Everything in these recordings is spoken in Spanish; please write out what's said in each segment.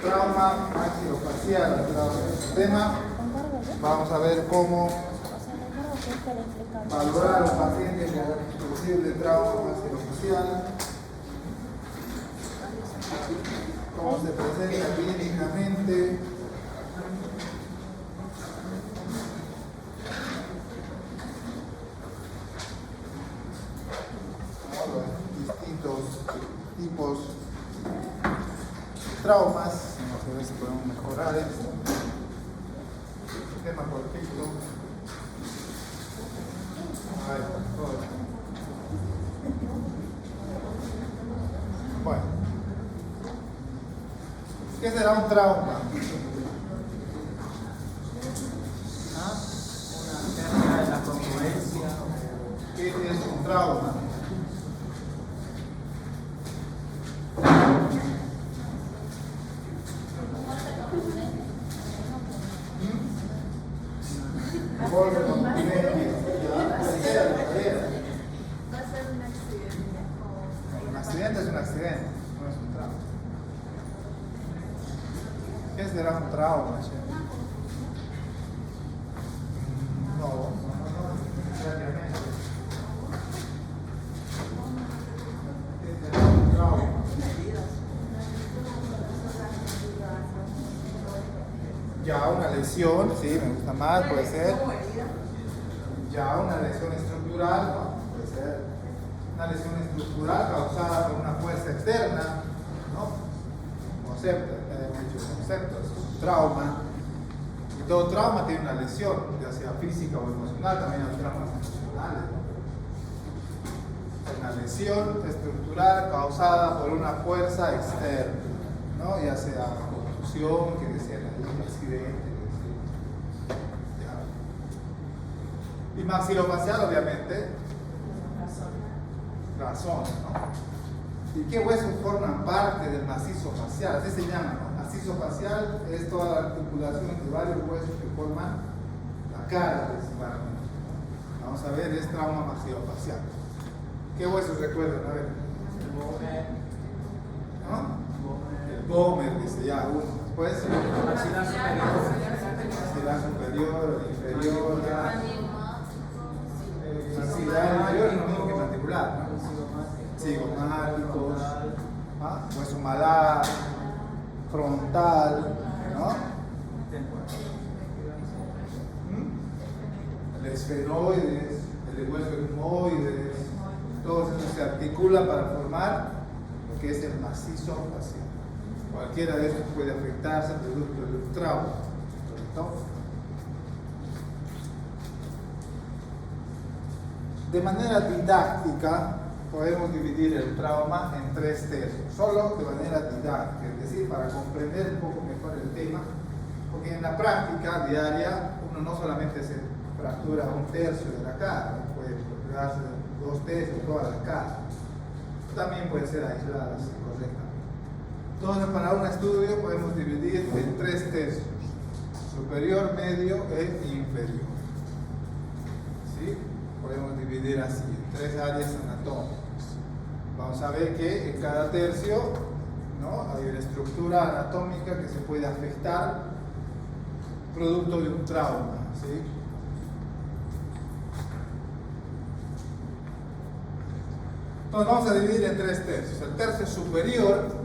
trauma maxilofacial, el tema. Vamos a ver cómo valorar a un paciente con posible trauma maxilofacial, cómo se presenta clínicamente. Distintos tipos de traumas. Vamos a ver si podemos mejorar esto. Tema cortito. Ahí está, todo. Bueno, ¿qué será un trauma? Una pérdida de la congruencia. ¿Qué es un trauma? ¿Será un trauma? No necesariamente. ¿Qué será un trauma? Ya una lesión, sí, me gusta más, puede ser. Ya una lesión estructural, no, puede ser. Una lesión estructural causada por una fuerza externa, ¿no? Conceptos, trauma, y todo trauma tiene una lesión, ya sea física o emocional, también hay traumas emocionales, ¿no? Una lesión estructural causada por una fuerza externa, ¿no? Ya sea contusión, que decía un accidente, y maxilofacial, obviamente, razón, ¿no? ¿Y qué huesos forman parte del macizo facial? Así se llama, ¿no? Macizo facial es toda la articulación de varios huesos que forman la cara principalmente. Vamos a ver, es trauma maxilofacial. ¿Qué huesos recuerdan? A ver. El Bomer, dice ya uno. Después, Maxilar superior, inferior, maxilar inferior es lo mismo que mandibular, ¿no? Cigomáticos, hueso malar, frontal, ¿no? El esfenoides, el hueso etmoides, todos esos se articulan para formar lo que es el macizo facial. Cualquiera de estos puede afectarse producto de un trauma, ¿correcto? De manera didáctica, podemos dividir el trauma en 3 tercios, solo de manera didáctica, es decir, para comprender un poco mejor el tema, porque en la práctica diaria uno no solamente se fractura 1/3 de la cara, puede fracturarse 2/3 de toda la cara, también puede ser aislada correctamente. Entonces, para un estudio podemos dividir en 3 tercios, superior, medio e inferior. ¿Sí? Podemos dividir así, en 3 áreas anatómicas. Vamos a ver que en cada tercio, ¿no?, hay una estructura anatómica que se puede afectar producto de un trauma, ¿sí? Entonces vamos a dividir en 3 tercios. El tercio superior,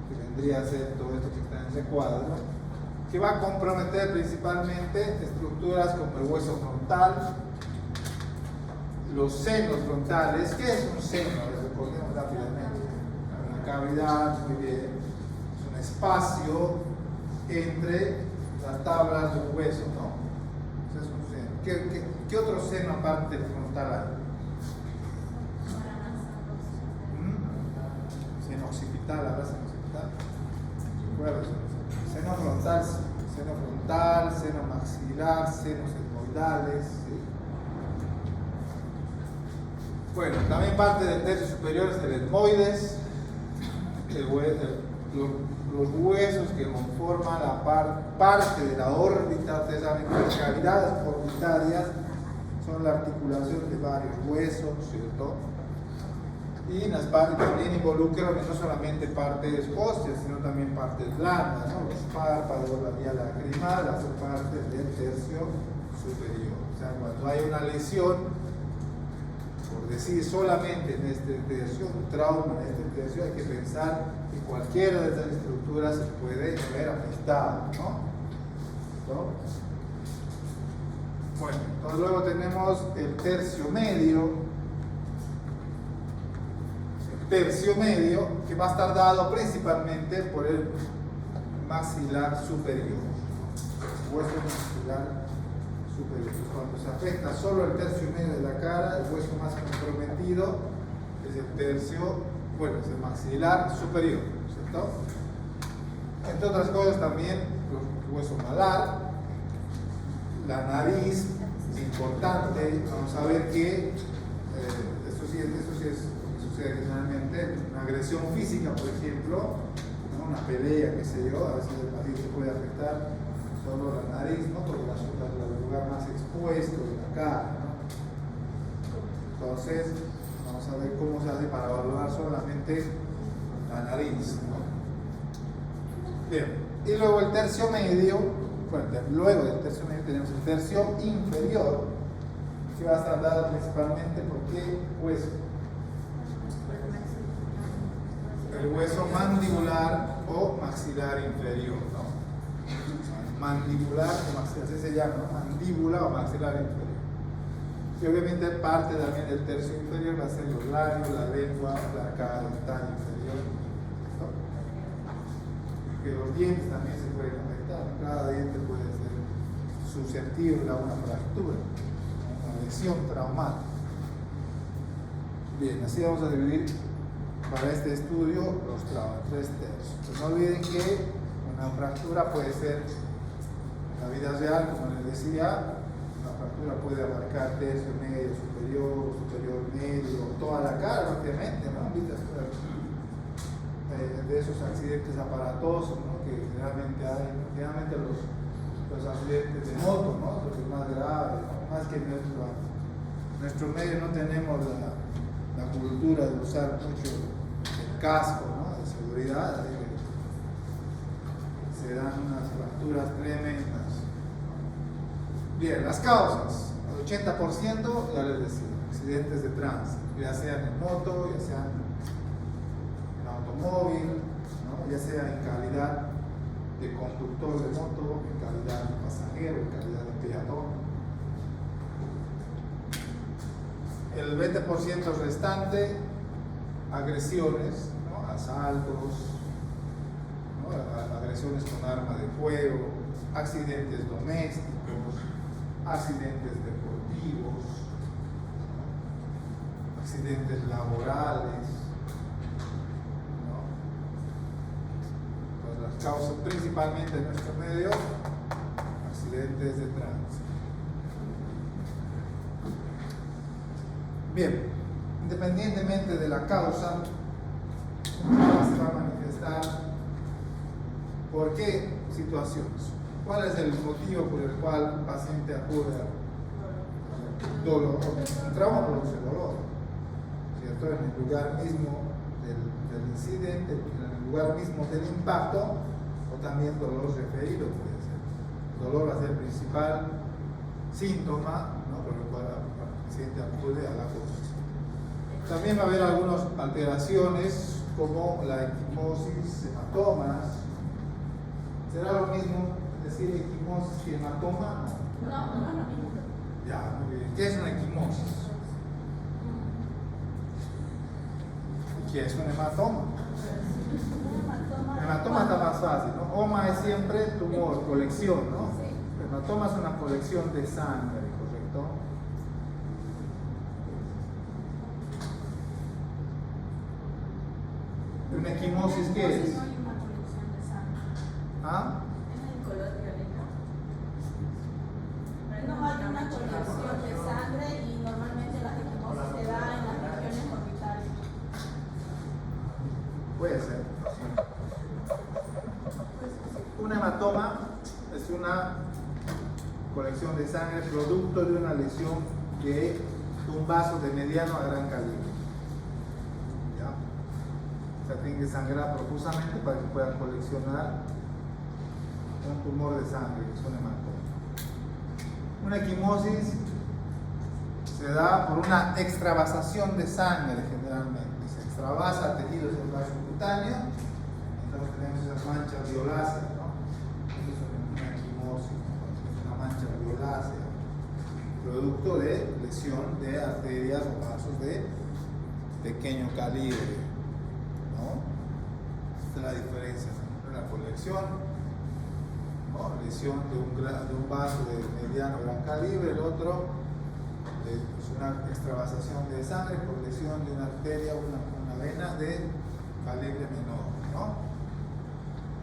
que vendría a ser todo esto que está en ese cuadro, que va a comprometer principalmente estructuras como el hueso frontal, los senos frontales. ¿Qué es un seno? Recordemos rápidamente. Una cavidad, muy bien, es un espacio entre las tablas de un hueso, ¿no? Ese es un seno. ¿Qué otro seno aparte del frontal hay? Seno occipital, ¿habrá seno occipital? ¿Recuerdas? Seno frontal, seno maxilar, senos etmoidales, ¿sí? Bueno, también parte del tercio superior es el etmoides, los huesos que conforman la parte de la órbita. Ustedes saben que las cavidades orbitarias son la articulación de varios huesos, ¿cierto? Y también involucra no solamente partes óseas, sino también partes blandas, ¿no? Los párpados, la vía lacrimal, hacen parte del tercio superior. O sea, cuando hay una lesión, por decir solamente en este tercio, un trauma en este tercio, hay que pensar que cualquiera de estas estructuras se puede ver afectada, ¿no? Bueno, entonces luego tenemos el tercio medio. Tercio medio, que va a estar dado principalmente por el maxilar superior, hueso maxilar superior. Cuando se afecta solo el tercio medio de la cara, el hueso más comprometido es el tercio, bueno, es el maxilar superior, ¿cierto? Entre otras cosas también el hueso malar, la nariz es importante. Vamos a ver que eso sí es generalmente una agresión física, por ejemplo, ¿no? Una pelea, qué sé yo, a veces así se puede afectar solo la nariz, ¿no? Porque es el lugar más expuesto de la cara, ¿no? Entonces, vamos a ver cómo se hace para valorar solamente la nariz, ¿no? Bien, y luego el tercio medio, bueno, luego del tercio medio tenemos el tercio inferior, que va a estar dado principalmente por qué hueso. El hueso mandibular o maxilar inferior, ¿no? Mandibular o maxilar, así se llama, ¿no? Mandíbula o maxilar inferior. Y obviamente parte también del tercio inferior va a ser los labios, la lengua, la cara dental inferior, ¿no? Que los dientes también se pueden afectar, ¿no? Cada diente puede ser susceptible a una fractura, una lesión traumática. Bien, así vamos a dividir para este estudio los traumas, 3 tercios. Pues no olviden que una fractura puede ser, en la vida real, como les decía, una fractura puede abarcar tercio medio, superior medio, toda la cara prácticamente, ¿no? De esos accidentes aparatosos, ¿no? Que generalmente hay, generalmente los accidentes de moto, ¿no? Los más graves, ¿no? Más que en nuestro medio no tenemos la cultura de usar mucho el casco, ¿no? De seguridad, así que se dan unas fracturas tremendas. Bien, las causas, el 80% ya les decía, accidentes de tránsito, ya sean en moto, ya sean en automóvil, ¿no? Ya sea en calidad de conductor de moto, en calidad de pasajero, en calidad de peatón. El 20% restante, agresiones, ¿no? Asaltos, ¿no? Agresiones con arma de fuego, accidentes domésticos, accidentes deportivos, ¿no? Accidentes laborales, ¿no? Pues las causas principalmente en nuestro medio, accidentes de tránsito. Bien, independientemente de la causa, se va a manifestar por qué situaciones. ¿Cuál es el motivo por el cual el paciente acude a dolor? El trauma produce dolor, ¿cierto? En el lugar mismo del incidente, en el lugar mismo del impacto, o también dolor referido puede ser. Dolor va a ser el principal síntoma, ¿no? Por el cual el paciente acude a la consulta. También va a haber algunas alteraciones como la equimosis, hematomas. ¿Será lo mismo decir equimosis que hematoma? No, no es lo mismo. Ya, muy bien. ¿Qué es una equimosis? ¿Y qué es un hematoma? El hematoma está más fácil, ¿no? Oma es siempre tumor, colección, ¿no? Hematoma es una colección de sangre, ¿correcto? ¿Una equimosis qué es? No hay una colección de sangre. ¿Ah? ¿Es el color violeta? No hay una colección de sangre y normalmente la equimosis se da en las regiones orbitales. Puede ser. Un hematoma es una colección de sangre producto de una lesión de un vaso de mediano a gran calibre. O sea, tiene que sangrar profusamente para que pueda coleccionar un tumor de sangre, que es un hematoma. Una equimosis se da por una extravasación de sangre generalmente. Se extravasa tejidos del vaso cutáneo, entonces tenemos esas manchas violáceas, ¿no? Eso es una equimosis, ¿no? Una mancha violácea, producto de lesión de arterias o vasos de pequeño calibre, ¿no? Esta es la diferencia entre la colección, ¿no? Lesión de un vaso de mediano gran calibre, el otro es una extravasación de sangre por lesión de una arteria o una vena de calibre menor, ¿no?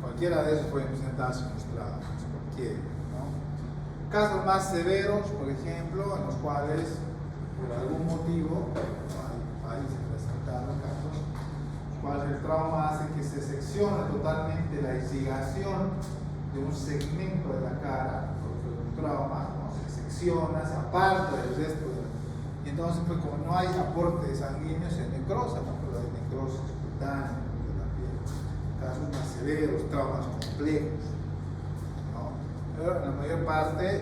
Cualquiera de esos puede presentarse en los traumas, cualquiera, ¿no? Casos más severos, por ejemplo, en los cuales por algún motivo hay se presentaron casos en los cuales el trauma hace que se seccione totalmente la irrigación de un segmento de la cara, porque un trauma, ¿no? Se secciona, se aparta del resto y entonces pues como no hay aporte sanguíneo se necrosa, ¿no? Pero hay necrosis cutánea de la piel, casos más severos, traumas complejos, ¿no? Pero en la mayor parte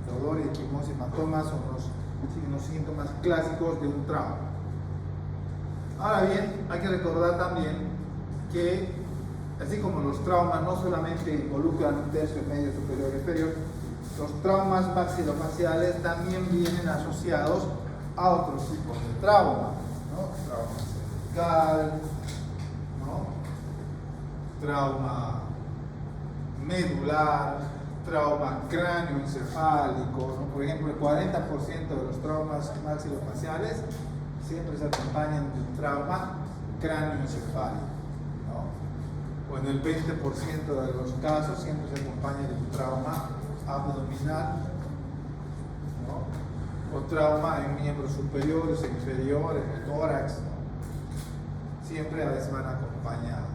dolor y equimosis hematoma son los síntomas clásicos de un trauma. Ahora bien, hay que recordar también que así como los traumas no solamente involucran un tercio medio, superior y inferior, los traumas maxilofaciales también vienen asociados a otros tipos de trauma, ¿no? Trauma cervical, ¿no? Trauma medular, trauma cráneoencefálico, ¿no? Por ejemplo, el 40% de los traumas maxilofaciales siempre se acompañan de un trauma cráneoencefálico, ¿no? O en el 20% de los casos siempre se acompaña de un trauma abdominal, ¿no? O trauma en miembros superiores e inferiores, el tórax, ¿no? Siempre a veces van acompañados.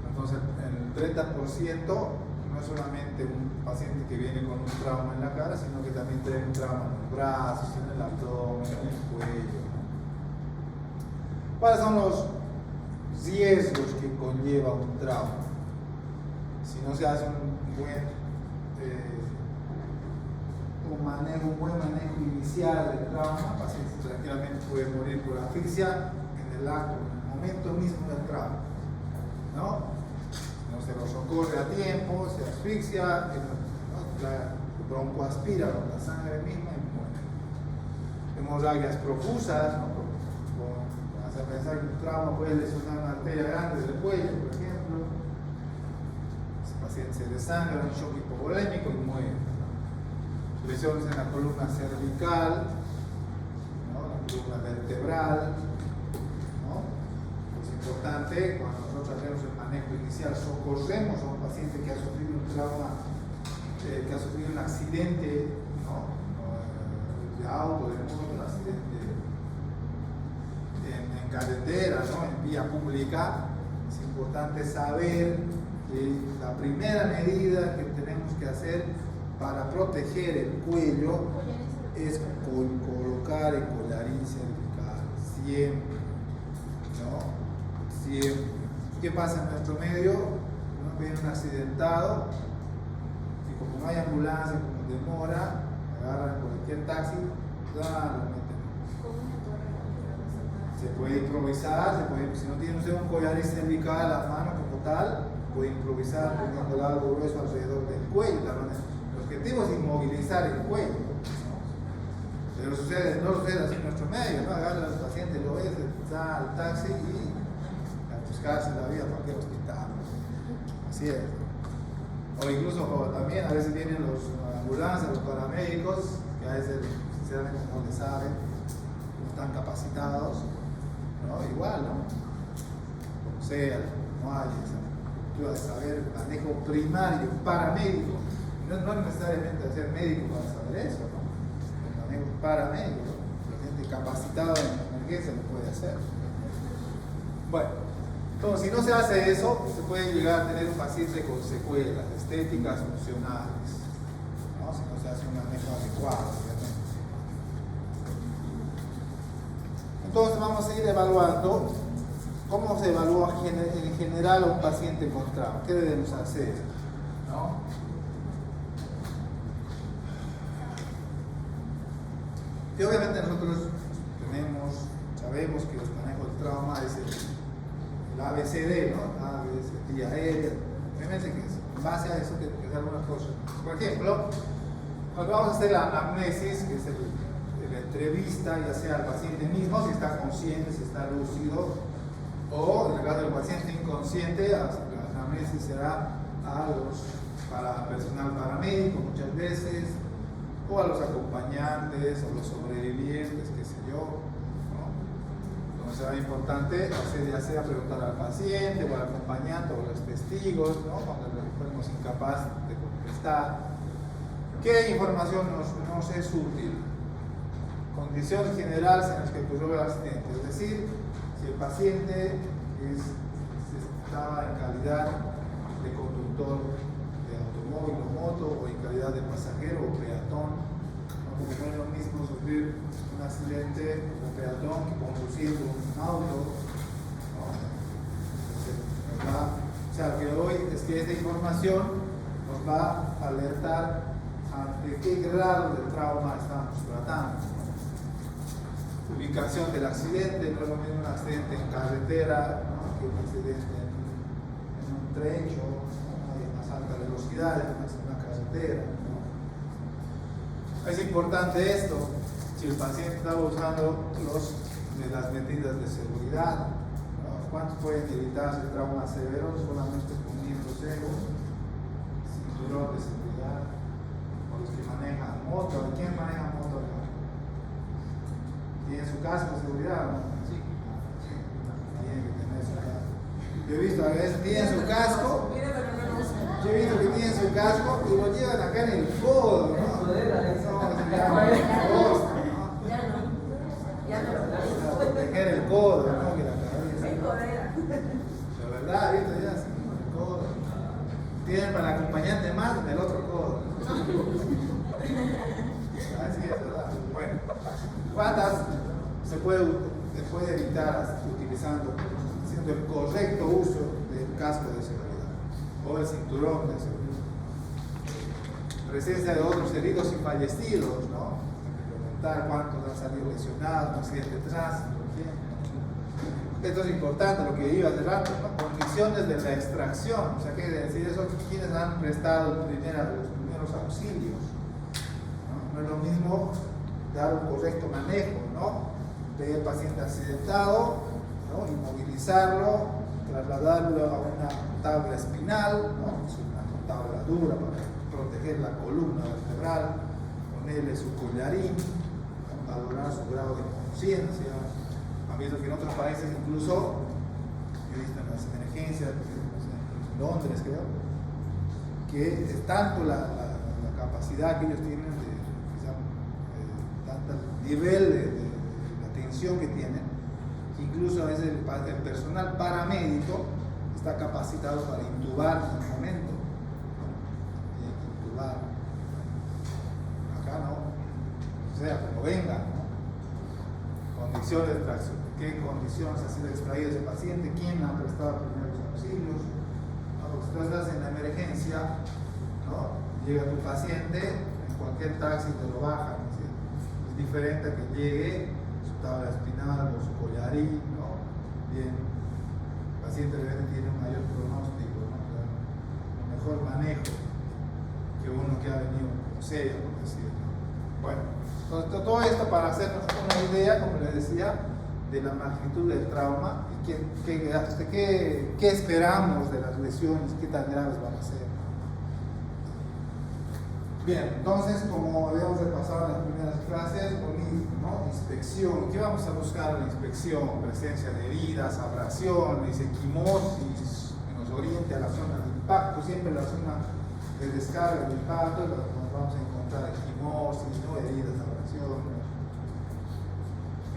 Entonces, el 30% no es solamente un paciente que viene con un trauma en la cara, sino que también tiene un trauma en los brazos, en el abdomen, en el cuello, ¿no? ¿Cuáles son los riesgos que conlleva un trauma? Si no se hace un buen manejo inicial del trauma, el paciente tranquilamente puede morir por asfixia en el acto, en el momento mismo del trauma, ¿no? No se lo socorre a tiempo, se asfixia, ¿no? El bronco aspira con la sangre misma y muere. Hemorragias profusas, ¿no? Vas a pensar que un trauma puede lesionar una arteria grande del cuello, por ejemplo. Ese paciente se desangra, un shock hipovolémico y muere. Lesiones en la columna cervical, ¿no? La columna vertebral, ¿no? Es importante cuando nosotros hacemos el manejo inicial, socorremos a un paciente que ha sufrido un trauma, que ha sufrido un accidente, ¿no? De auto, de moto, un accidente en carretera, ¿no? En vía pública. Es importante saber que la primera medida que tenemos que hacer para proteger el cuello es colocar el collarín cervical, siempre, ¿no? Siempre. ¿Qué pasa en nuestro medio? Uno viene un accidentado y como no hay ambulancia, como demora, agarran cualquier taxi, lo meten. Se puede improvisar, si no tiene usted un collarín cervical a la mano como tal, puede improvisar poniendo algo grueso alrededor del cuello. El objetivo es inmovilizar el cuello, ¿no? Pero no sucede así en nuestro medio, ¿no? Agarra al paciente, lo ves, está al taxi y a buscarse la vida a cualquier hospital. Así es. O incluso también a veces vienen los ambulancias, los paramédicos, que a veces sinceramente no le saben, no están capacitados, ¿no? Igual, ¿no? Como sea, no hay esa cultura de saber manejo primario, paramédico. No es necesariamente ser médico para saber eso, ¿no? El manejo paramédico, ¿no? La gente capacitada en emergencia lo puede hacer. Bueno, entonces si no se hace eso, se puede llegar a tener un paciente con secuelas estéticas, funcionales, ¿no? Si no se hace un manejo adecuado, obviamente. Entonces vamos a ir evaluando cómo se evalúa en general a un paciente con trauma. ¿Qué debemos hacer? ¿No? Y obviamente nosotros sabemos que el manejo del trauma es el ABCD, ¿no? A, B, C, D, aérea. Obviamente que en base a eso que hacer algunas cosas. Por ejemplo, cuando vamos a hacer la anamnesis, que es la entrevista, ya sea al paciente mismo, si está consciente, si está lúcido, o en el caso del paciente inconsciente, la anamnesis será para personal paramédico muchas veces, o a los acompañantes, o los sobrevivientes, qué sé yo, ¿no? Entonces será importante hacer, ya sea preguntar al paciente, o al acompañante, o a los testigos, ¿no? Cuando fuéramos incapaz de contestar. ¿Qué información nos es útil? Condiciones generales en las que ocurrió el accidente, es decir, si el paciente estaba en calidad de conductor de automóvil o moto, o en calidad de pasajero o peatón, ¿no? Porque no es lo mismo sufrir un accidente como peatón que conduciendo un auto, ¿no? Entonces, o sea, lo que hoy es que esta información nos va a alertar ante qué grado de trauma estamos tratando. Ubicación del accidente, no es lo mismo un accidente en carretera, ¿no? Que un accidente en un trecho, ¿no? A más alta velocidad, en una carretera, ¿no? Es importante esto, si el paciente está usando las medidas de seguridad, ¿no? ¿Cuántos pueden evitarse traumas severos solamente poniéndose un cinturón de seguridad? O los que manejan moto, ¿quién maneja moto acá? ¿Tiene su casco de seguridad? ¿No? Sí. Tiene que tener su casco. Yo he visto a veces tienen su casco, yo he visto que tienen su casco y lo llevan acá en el codo, ¿no? Para proteger el codo, ¿no? Que la cabeza. La verdad, ¿viste? Ya, sí, el codo. Tienen para el acompañante más en el otro codo. Así es, ¿verdad? Bueno, ¿cuántas se puede evitar haciendo el correcto uso del casco de seguridad o el cinturón de seguridad? Presencia de otros heridos y fallecidos, ¿no? Preguntar cuántos han salido lesionados en un accidente de tránsito, por ejemplo. Esto es importante, lo que iba hace rato, ¿no? Condiciones de la extracción, o sea, ¿qué quiere decir eso? ¿Quiénes han prestado los primeros auxilios? ¿No? No es lo mismo dar un correcto manejo, ¿no? Del paciente accidentado, ¿no? Inmovilizarlo, trasladarlo a una tabla espinal, ¿no? Es una tabla dura para proteger la columna vertebral, ponerle su collarín, ¿no? Valorar su grado de conciencia. Han visto que en otros países incluso, he visto en las emergencias, en Londres creo, que es tanto la capacidad que ellos tienen de tanto nivel de atención que tienen, que incluso a veces el personal paramédico está capacitado para intubar en el momento, ¿no? Intubar. Acá no, o sea, como venga, ¿no? Condiciones de extracción, qué condiciones ha sido extraído ese paciente, quién ha prestado primeros auxilios, ¿no? Porque si tú estás en la emergencia, ¿no? Llega tu paciente, en cualquier taxi te lo bajan, ¿no? Es diferente a que llegue su tabla espinal o su collarín, ¿no? Bien, el paciente realmente tiene un mayor pronóstico, ¿no? Un mejor manejo que uno que ha venido como sello, por decirlo. Bueno, entonces, todo esto para hacernos una idea, como les decía, de la magnitud del trauma y qué esperamos de las lesiones, qué tan graves van a ser. Bien, entonces, como habíamos repasado en las primeras clases, lo mismo, ¿no? Inspección. ¿Qué vamos a buscar en la inspección? Presencia de heridas, abrasiones, equimosis que nos oriente a la zona de impacto. Siempre la zona de descarga del impacto nos vamos a encontrar equimosis, ¿no? Heridas, abrasiones.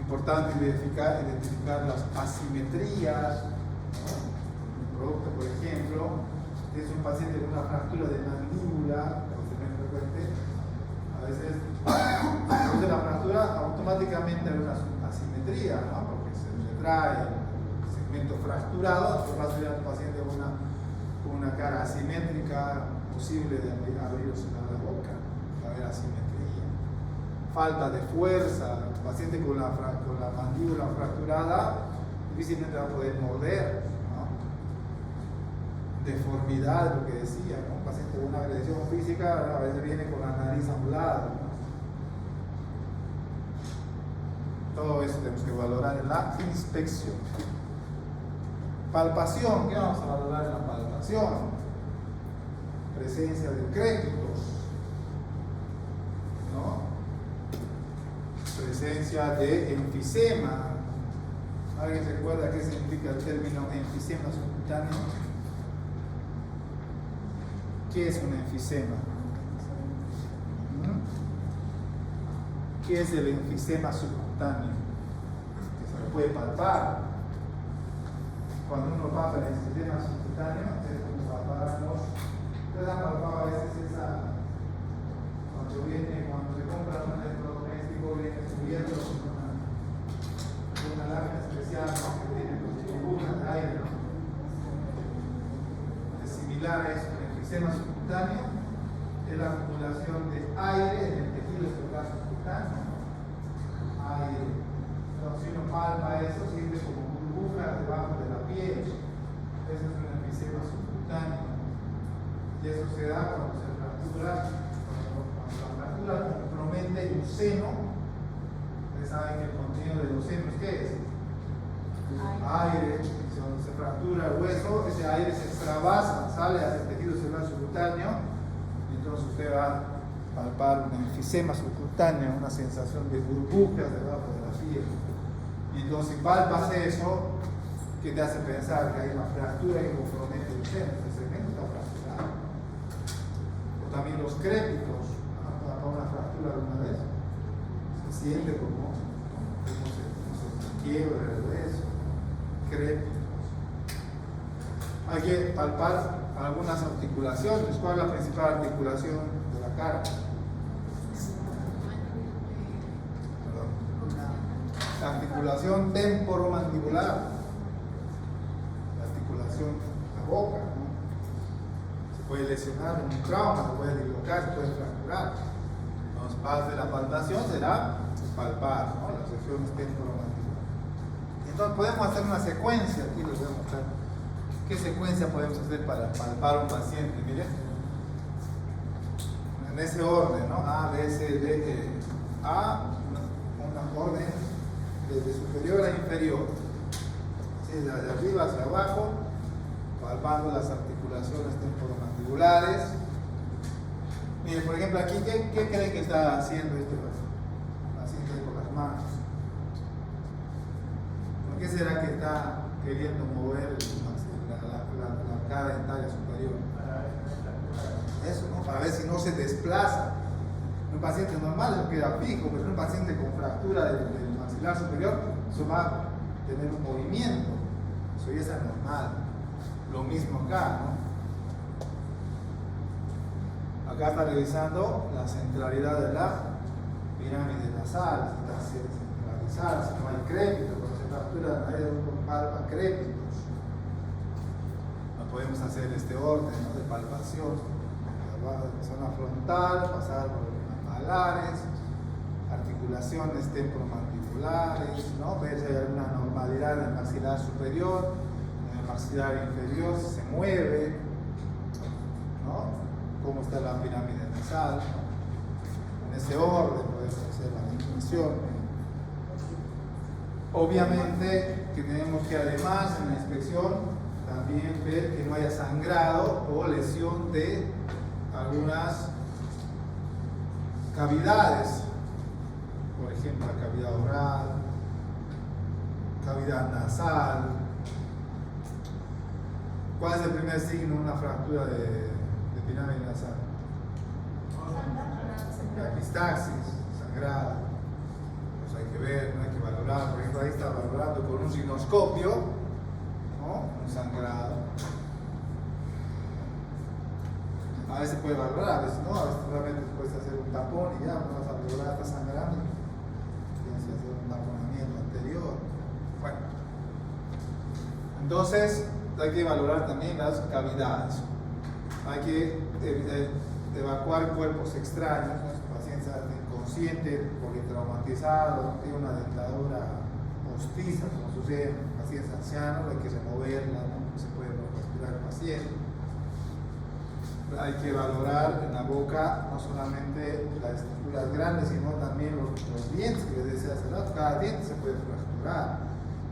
Importante identificar las asimetrías, ¿no? Un producto, por ejemplo, es un paciente con una fractura de mandíbula. A veces, después de la fractura, automáticamente hay una asimetría, ¿no? Porque se retrae el segmento fracturado, entonces va a ser al paciente una cara asimétrica posible de abrir o cerrar la boca, va a haber asimetría. Falta de fuerza, el paciente con la mandíbula fracturada difícilmente va a poder morder, ¿no? Deformidad, lo que decía, ¿no? Un paciente con una agresión física a veces viene con la nariz a un lado, ¿no? Todo eso tenemos que valorar en la inspección. Palpación, ¿qué vamos a valorar en la palpación? Presencia de crépitos, ¿no? Presencia de enfisema. ¿Alguien recuerda qué significa el término enfisema subcutáneo? ¿Qué es un enfisema? ¿Qué es el enfisema subcutáneo? Que se lo puede palpar. Cuando uno palpa el enfisema subcutáneo, es como palpamos. Ustedes han palpado a veces cuando se compra un electrodoméstico, viene cubierto con una lámina especial, ¿no? Que tiene burbujas de aire, ¿no? Es similar a eso. El enfisema subcutáneo es la acumulación de aire en el tejido celular subcutáneo. Aire. Entonces, si uno palpa eso, siente como burbujas debajo de la piel. Eso es un enfisema subcutáneo. Y eso se da cuando se fractura, cuando la fractura compromete un seno. Ustedes saben que el contenido de los senos, ¿qué es? Aire. Cuando se fractura el hueso, ese aire se extravasa, sale hacia el tejido celular subcutáneo, y entonces usted va a palpar un enfisema subcutáneo, una sensación de burbujas debajo de la piel. Y entonces si palpas eso, ¿qué te hace pensar? Que hay una fractura que compromete el seno, ese segmento está fracturado. O también los crépitos, ¿no? Una fractura alguna vez, se siente como se quiebra el hueso, crépitos. Hay que palpar algunas articulaciones. ¿Cuál es la principal articulación de la cara? La articulación temporomandibular, la articulación de la boca, ¿no? Se puede lesionar un trauma, se puede dislocar, se puede fracturar. Entonces, parte de la palpación será palpar, ¿no? Las regiones temporomandibulares. Entonces, podemos hacer una secuencia. Aquí les voy a mostrar qué secuencia podemos hacer para palpar a un paciente. Miren, en ese orden, ¿no? A, B, C, D, E. A, una orden desde superior a inferior, ¿sí? De arriba hacia abajo, palpando las articulaciones temporomandibulares. Miren, por ejemplo, aquí, ¿qué creen que está haciendo este paciente con las manos? ¿Por qué será que está queriendo mover la cara dentaria superior? Eso, ¿no? Para ver si no se desplaza. Un paciente normal eso queda fijo, pero un paciente con fractura del maxilar superior, eso va a tener un movimiento. Eso ya es anormal. Lo mismo acá, ¿no? Acá está revisando la centralidad de la pirámide nasal, si está centralizada, si no hay crépitos, cuando se fractura la nariz uno palpa crépitos. No podemos hacer este orden, ¿no? De palpación. Zona frontal, pasar por los malares, articulaciones temporomandibulares, ¿no? Ver si hay alguna normalidad en el maxilar superior, en el maxilar inferior, si se mueve, ¿no? Cómo está la pirámide nasal, ¿no? En ese orden podemos hacer la definición. Obviamente que tenemos que además en la inspección también ver que no haya sangrado o lesión de algunas cavidades, por ejemplo la cavidad oral, cavidad nasal. ¿Cuál es el primer signo de una fractura de pirámide nasal? Epistaxis, sangrado. Pues hay que ver, no hay que valorar. Por ejemplo, ahí está valorando con un sinoscopio, ¿no? Un sangrado. A veces puede valorar, a veces no, a veces realmente puedes hacer un tapón y ya, no vas a valorar, está sangrando, ya ausencia de un taponamiento anterior. Bueno, entonces hay que valorar también las cavidades. Hay que evacuar cuerpos extraños, ¿no? Si el paciente está inconsciente, politraumatizado, no tiene una dentadura postiza, como sucede en pacientes ancianos, hay que removerla, ¿no? No se puede respirar el paciente. Hay que valorar en la boca no solamente las estructuras grandes, sino también los dientes, que les decía hace rato, cada diente se puede fracturar,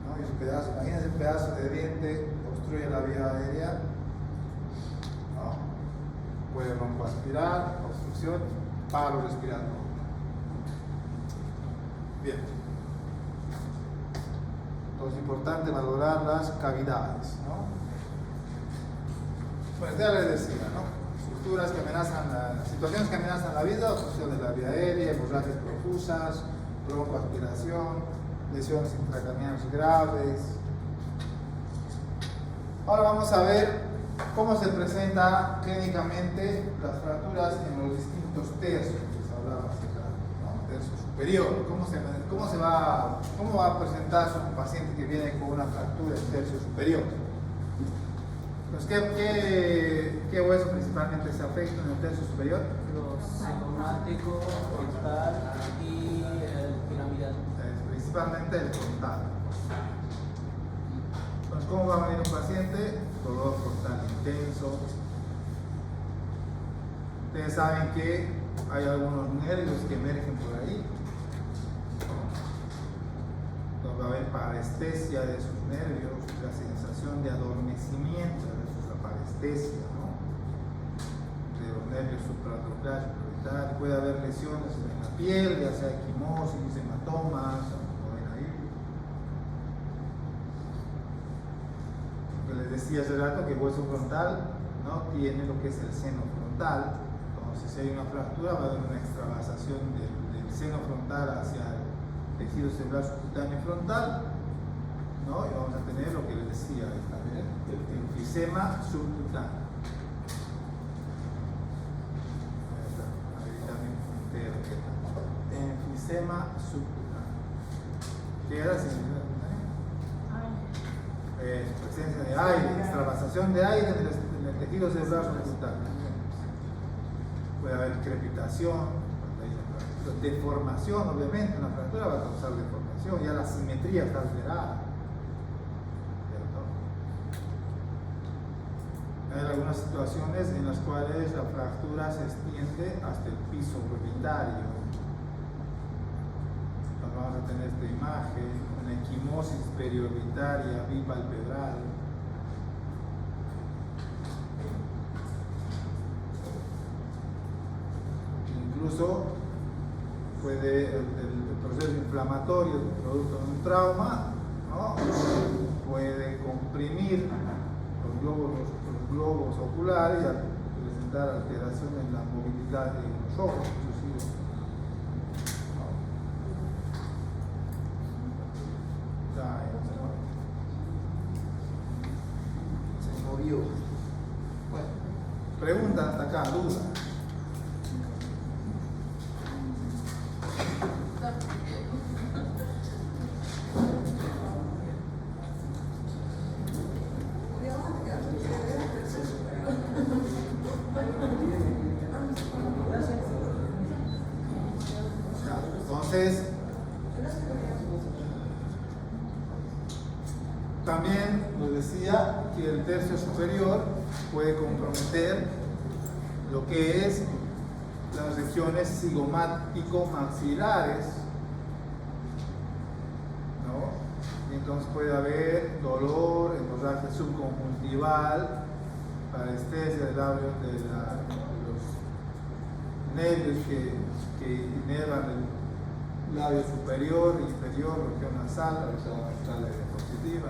¿no? Y un pedazo, imagínense un pedazo de diente obstruye la vía aérea, ¿no? Puede broncoaspirar, obstrucción, paro respiratorio. Bien. Entonces es importante valorar las cavidades, ¿no? Pues ya les decía, ¿no? Estructuras que amenazan, situaciones que amenazan la vida, obstrucción de la vía aérea, hemorragias profusas, broncoaspiración, lesiones intracraneales graves. Ahora vamos a ver cómo se presenta clínicamente las fracturas en los distintos tercios que se hablaba hace rato, ¿no? Tercio superior, ¿cómo va a presentarse un paciente que viene con una fractura en tercio superior? Pues, ¿qué hueso principalmente se afecta en el tercio superior? Los cigomático, frontal y el piramidal. Principalmente el frontal. Entonces, ¿cómo va a venir un paciente? Dolor frontal intenso. Ustedes saben que hay algunos nervios que emergen por ahí. Entonces va a haber parestesia de sus nervios, la sensación de adormecimiento de esa parestesia, ¿no? De los nervios supratroncales, supraorbitales. Puede haber lesiones en la piel, ya sea equimosis, hematomas, como ven ahí. Les decía hace rato que el hueso frontal no tiene lo que es el seno frontal. Entonces, si hay una fractura, va a haber una extravasación del seno frontal hacia el tejido celular subcutáneo frontal, ¿no? Y vamos a tener lo que les decía, también el enfisema subcutáneo. Enfisema subcutáneo. ¿Qué era? Presencia de aire, extravasación de aire en el tejido celular subcutáneo. Puede haber crepitación, deformación, obviamente, una fractura va a causar deformación, ya la simetría está alterada. ¿Cierto? Hay algunas situaciones en las cuales la fractura se extiende hasta el piso orbitario. Entonces vamos a tener esta imagen, una equimosis periorbitaria bipalpebral. Incluso puede el proceso inflamatorio producto de un trauma, ¿no? Puede comprimir los globos oculares y presentar alteraciones en la movilidad de los ojos, inclusive. Se movió. Bueno, pregunta hasta acá, duda. Entonces, también nos decía que el tercio superior puede comprometer lo que es las regiones cigomático-maxilares, ¿no? Y entonces puede haber dolor, hemorragia subconjuntival, parestesia del labio, de los nervios que inervan el labio superior e inferior, región nasal, la región nasal positiva.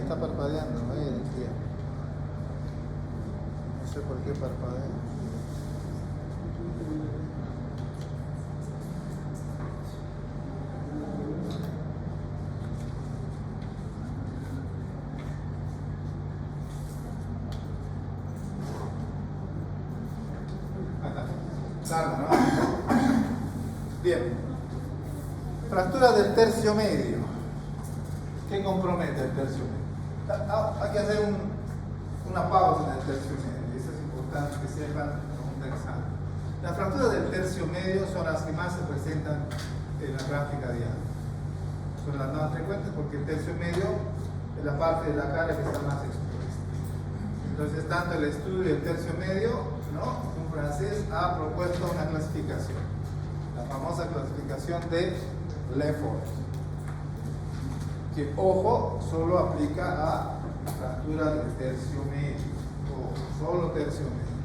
está parpadeando, bien. No sé por qué parpadea. Claro, ¿no? Bien. Fractura del tercio medio. ¿Qué compromete el tercio medio? Hay que hacer una pausa en el tercio medio. Eso es importante que sepan un examen. Las fracturas del tercio medio son las que más se presentan en la práctica diaria. Son las más frecuentes porque el tercio medio es la parte de la cara que está más expuesta. Entonces, tanto el estudio del tercio medio, ¿no? Un francés ha propuesto una clasificación, la famosa clasificación de Lefort, que, ojo, solo aplica a fractura del tercio medio, o solo tercio medio.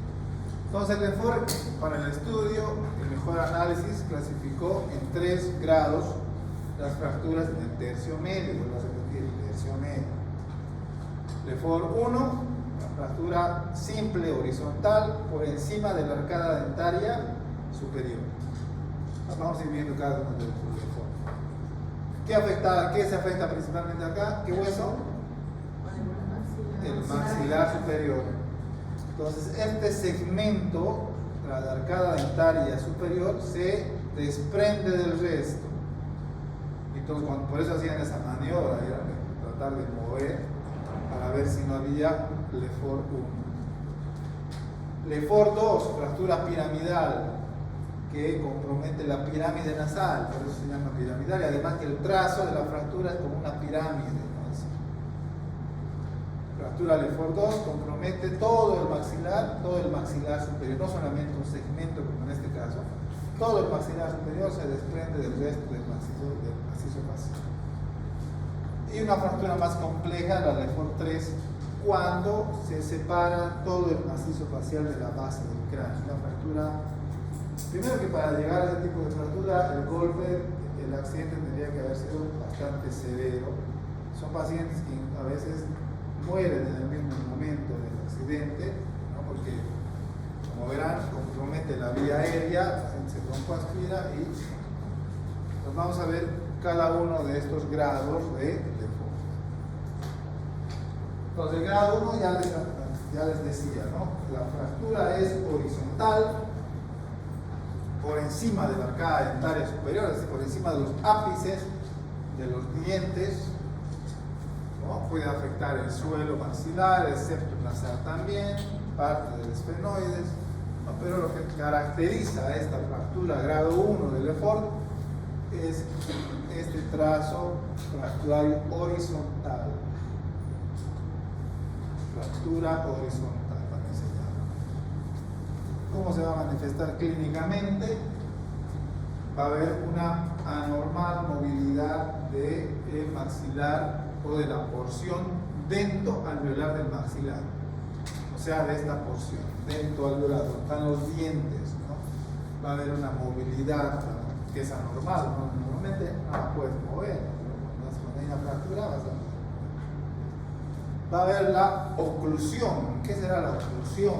Entonces, Lefort, para el estudio, el mejor análisis, clasificó en 3 grados las fracturas en el tercio medio, vuelvo a repetir, el tercio medio. Lefort 1, fractura simple horizontal por encima de la arcada dentaria superior. Vamos a ir viendo cada uno de los Lefort. ¿Qué se afecta principalmente acá? ¿Qué hueso? El maxilar superior. Entonces, este segmento, la arcada dentaria superior, se desprende del resto. Entonces, por eso hacían esa maniobra, tratar de mover para ver si no había Lefort 1. Lefort 2, fractura piramidal, que compromete la pirámide nasal, por eso se llama piramidal, y además que el trazo de la fractura es como una pirámide, ¿no? Fractura Lefort 2 compromete todo el maxilar superior, no solamente un segmento como en este caso, todo el maxilar superior se desprende del resto del macizo facial. Y una fractura más compleja, la Lefort 3, cuando se separa todo el macizo facial de la base del cráneo. Una fractura, primero que para llegar a ese tipo de fractura, el golpe, el accidente tendría que haber sido bastante severo. Son pacientes que a veces mueren en el mismo momento del accidente, ¿no? Porque, como verán, compromete la vía aérea, se broncoaspira y nos vamos a ver cada uno de estos grados de Lefort. Entonces, el grado 1 ya les decía, ¿no? La fractura es horizontal por encima de la arcada dentaria superior, es decir, por encima de los ápices de los dientes, ¿no? Puede afectar el suelo maxilar, el septum nasal también, parte del esfenoides, ¿no? Pero lo que caracteriza a esta fractura grado 1 de Lefort es este trazo fracturario horizontal. Fractura horizontal, también se llama. ¿Cómo se va a manifestar clínicamente? Va a haber una anormal movilidad del maxilar o de la porción dento-alveolar del maxilar, o sea, de esta porción, dento-alveolar, donde están los dientes, ¿no? Va a haber una movilidad, ¿no? Que es anormal, ¿no? Normalmente no la puedes mover, pero cuando hay una fractura vas a mover. Va a haber la oclusión. ¿Qué será la oclusión?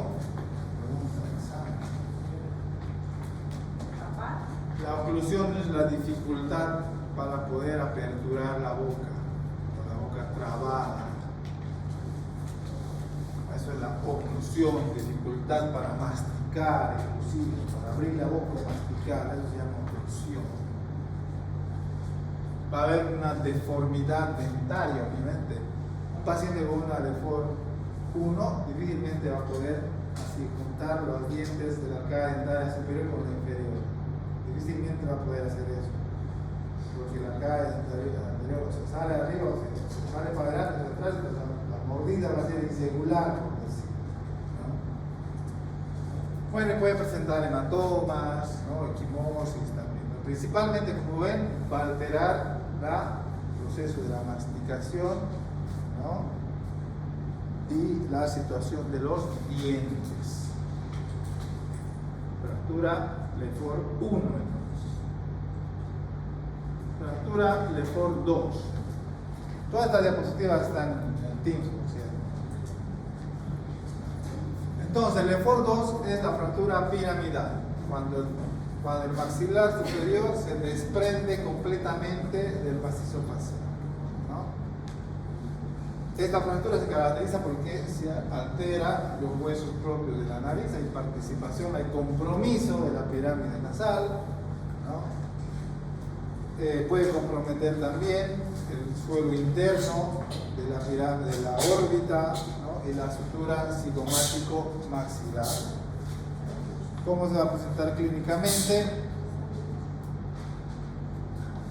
La oclusión es la dificultad para poder aperturar la boca trabada. Eso es la oclusión, dificultad para masticar, inclusive para abrir la boca y masticar, eso se llama oclusión. Va a haber una deformidad dentaria, obviamente. Un paciente con una Lefort 1 difícilmente va a poder así juntar los dientes de la arcada dentaria superior con la inferior. Difícilmente va a poder hacer eso, porque la arcada dentaria anterior se sale arriba, se sale para adelante, para atrás, la mordida va a ser insegular, por decir, ¿no? Bueno, puede presentar hematomas, ¿no? Equimosis también, ¿no? Principalmente, como ven, va a alterar el proceso de la masticación, ¿no? Y la situación de los dientes. Fractura Lefort 1, entonces. Fractura Lefort 2. Todas estas diapositivas están en 15%. Entonces, el EFOR 2 es la fractura piramidal, cuando el maxilar superior se desprende completamente del macizo facial, ¿no? Esta fractura se caracteriza porque se altera los huesos propios de la nariz, hay participación, hay compromiso de la pirámide nasal, ¿no? Puede comprometer también el suelo interno de la pirámide, de la órbita, ¿no? Y la sutura cigomático maxilar. ¿Cómo se va a presentar clínicamente?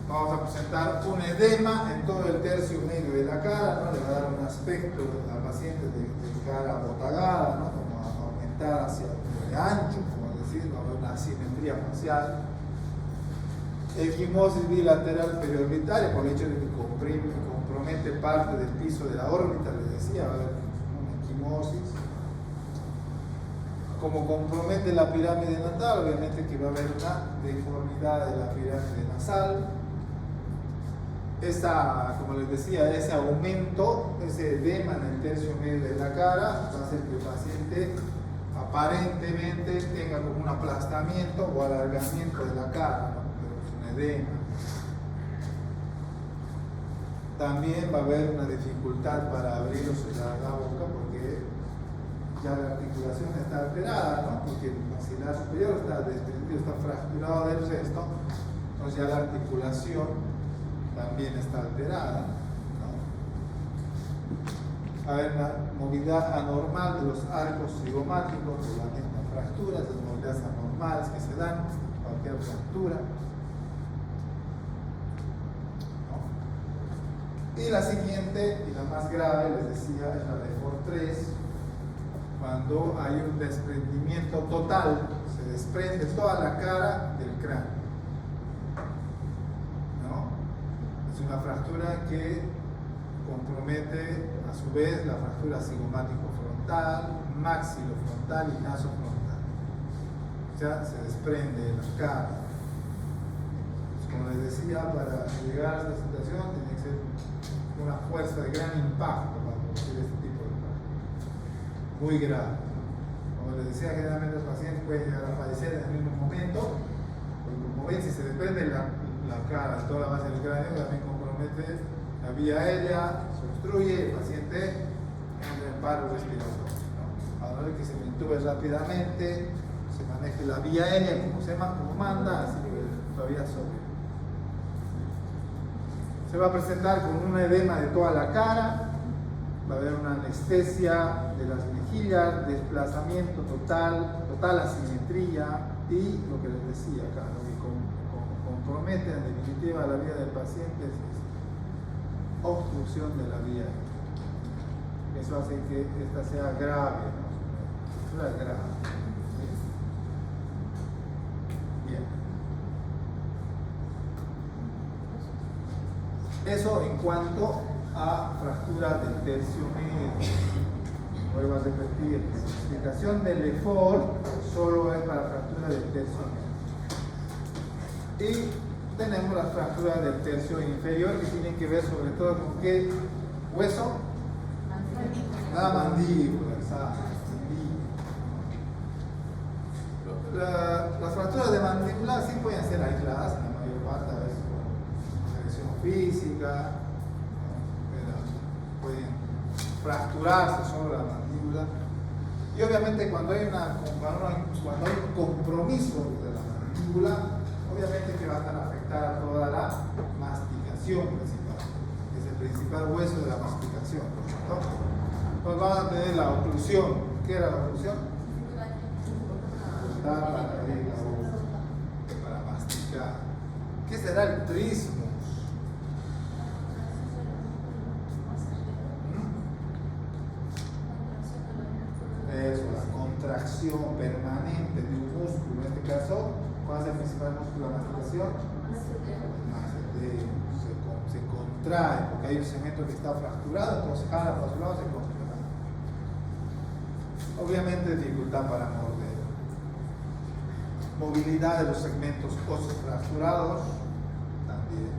Vamos a presentar un edema en todo el tercio medio de la cara, ¿no? Le va a dar un aspecto al paciente de cara botagada, ¿no? Como aumentada hacia el ancho, como decir, va a haber una asimetría facial. Equimosis bilateral periorbitaria, por el hecho de que compromete parte del piso de la órbita, les decía, va a haber una equimosis. Como compromete la pirámide nasal, obviamente que va a haber una deformidad de la pirámide nasal. Como les decía, ese aumento, ese edema en el tercio medio de la cara, va a hacer que el paciente aparentemente tenga como un aplastamiento o alargamiento de la cara, ¿no? Edema. También va a haber una dificultad para abrir o cerrar la boca porque ya la articulación está alterada, ¿no? Porque el maxilar superior está desprendido, está fracturado del resto, entonces ya la articulación también está alterada, ¿no? Va a haber una movilidad anormal de los arcos cigomáticos por la misma fractura, esas movilidades anormales que se dan cualquier fractura. Y la siguiente, y la más grave, les decía, es la de EFOR 3, cuando hay un desprendimiento total, se desprende toda la cara del cráneo, ¿no? Es una fractura que compromete a su vez la fractura cigomático-frontal, maxilofrontal y nasofrontal. O sea, se desprende la cara. Como les decía, para llegar a esta situación tiene que ser una fuerza de gran impacto para producir este tipo de fractura. Muy grave. Como les decía, generalmente los pacientes pueden llegar a fallecer en el mismo momento, porque como ven, si se desprende la cara, toda la base del cráneo, también compromete la vía aérea, se obstruye, el paciente entra en paro respiratorio, ¿no? A la hora que se intube rápidamente, se maneje la vía aérea como manda, así que todavía sobre. Se va a presentar con un edema de toda la cara, va a haber una anestesia de las mejillas, desplazamiento total asimetría y lo que les decía acá, lo que compromete en definitiva la vida del paciente es obstrucción de la vía. Eso hace que esta sea grave, ¿no? Es grave. Bien. Eso en cuanto a fractura del tercio medio. Vuelvo a repetir, la explicación del EFOR solo es para fractura del tercio medio. Y tenemos las fracturas del tercio inferior que tienen que ver sobre todo con qué hueso, la mandíbula, las fracturas de mandíbula sí pueden ser aisladas, en la mayor parte, a veces por agresión física, ¿no? Pueden fracturarse sobre la mandíbula. Y obviamente cuando hay un compromiso de la mandíbula, obviamente que va a estar afectada toda la masticación principal, que es el principal hueso de la masticación, ¿no? Entonces vamos a tener la oclusión. ¿Qué era la oclusión? Para masticar. ¿Qué será el trismus? Eso, la contracción permanente de un músculo. En este caso, ¿cuál es el principal músculo de la masticación? Se contrae, porque hay un segmento que está fracturado, entonces jala para su lado, se contrae. Obviamente dificultad para morder. Movilidad de los segmentos óseos fracturados también.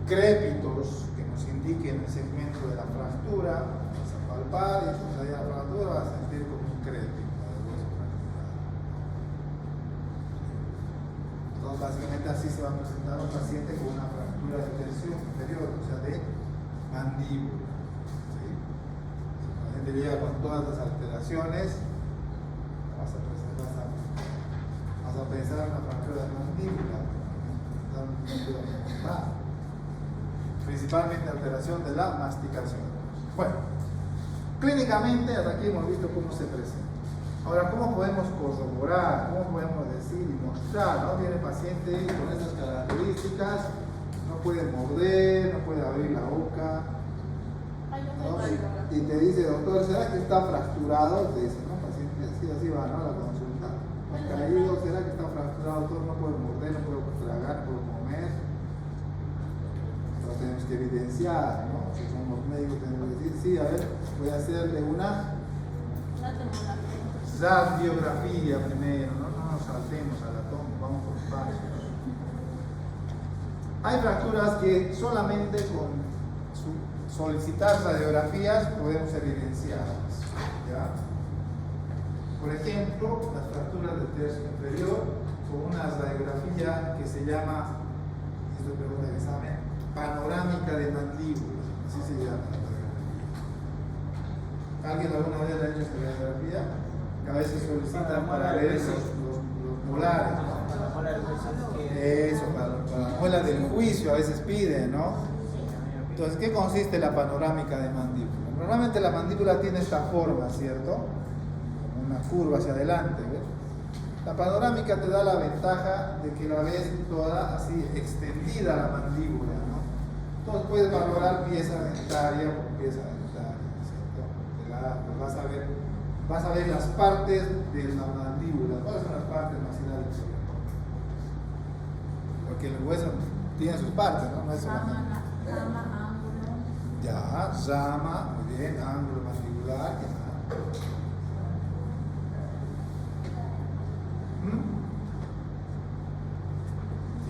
crépitos que nos indiquen el segmento de la fractura. Vas a palpar y entonces ahí la fractura vas a sentir como un crépito del hueso fracturado. Entonces básicamente así se va a presentar un paciente con una fractura de tercio inferior, o sea de mandíbula. ¿Sí? Si el paciente llega con todas las alteraciones, vas a pensar en una fractura de mandíbula, principalmente alteración de la masticación. Bueno, clínicamente hasta aquí hemos visto cómo se presenta. Ahora, ¿cómo podemos corroborar? ¿Cómo podemos decir y mostrar? ¿No? Viene el paciente con estas características, no puede morder, no puede abrir la boca, ¿no? Y te dice, doctor, ¿será que está fracturado? Te dice, no, paciente, así va, ¿no? La consulta. Caído, ¿será que está fracturado? Doctor, no puede morder, no puede tragar, no puede comer. Entonces tenemos que evidenciar, ¿no? Si somos médicos tenemos que decir, sí, a ver, voy a hacerle una radiografía primero, no nos saltemos a la toma, vamos por pasos. Hay fracturas que solamente con solicitar radiografías podemos evidenciarlas, ¿ya? Por ejemplo, las fracturas del tercio inferior con una radiografía que se llama, esto es pregunta de examen, panorámica de mandíbula, así se llama la radiografía. ¿Alguien alguna vez ha hecho esta radiografía? Que a veces solicitan para ver los molares, ¿no? Eso, para la muela del juicio a veces piden, ¿no? Entonces, ¿qué consiste la panorámica de mandíbula? Normalmente la mandíbula tiene esta forma, ¿cierto? Como una curva hacia adelante, ¿ves? La panorámica te da la ventaja de que la ves toda así extendida la mandíbula, ¿no? Entonces puedes valorar pieza dentaria por pieza dentaria, ¿cierto? Vas a ver las partes de la mandíbula. ¿Cuáles son las partes maxilares? Porque el hueso tiene sus partes, ¿no? No es solamente. Rama, ángulo. Ya, rama, muy bien, ángulo mandibular, ya.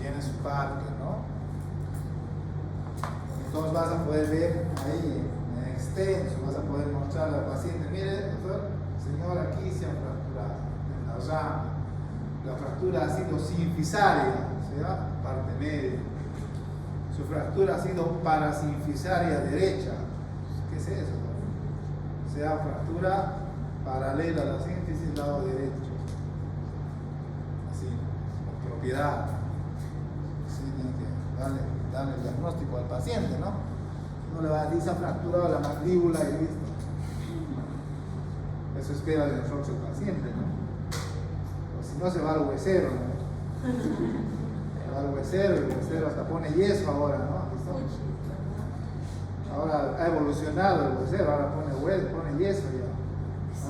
Tiene su parte, ¿no? Entonces vas a poder ver ahí en extenso, vas a poder mostrar al paciente, mire, doctor, señor, aquí se ha fracturado en la rama. La fractura ha sido sinfisaria, o sea, parte media. Su fractura ha sido parasinfisaria derecha. ¿Qué es eso? O sea, fractura paralela a la sínfisis, lado derecho. Así, con propiedad. Así tiene que darle el diagnóstico al paciente, ¿no? No le va a decir, se ha fracturado la mandíbula y listo. Eso espera de nosotros el paciente, ¿no? O si no, se va al huesero, ¿no? Al huesero, el huesero hasta pone yeso ahora, ¿no? Ahora ha evolucionado el huesero, ahora pone yeso ya.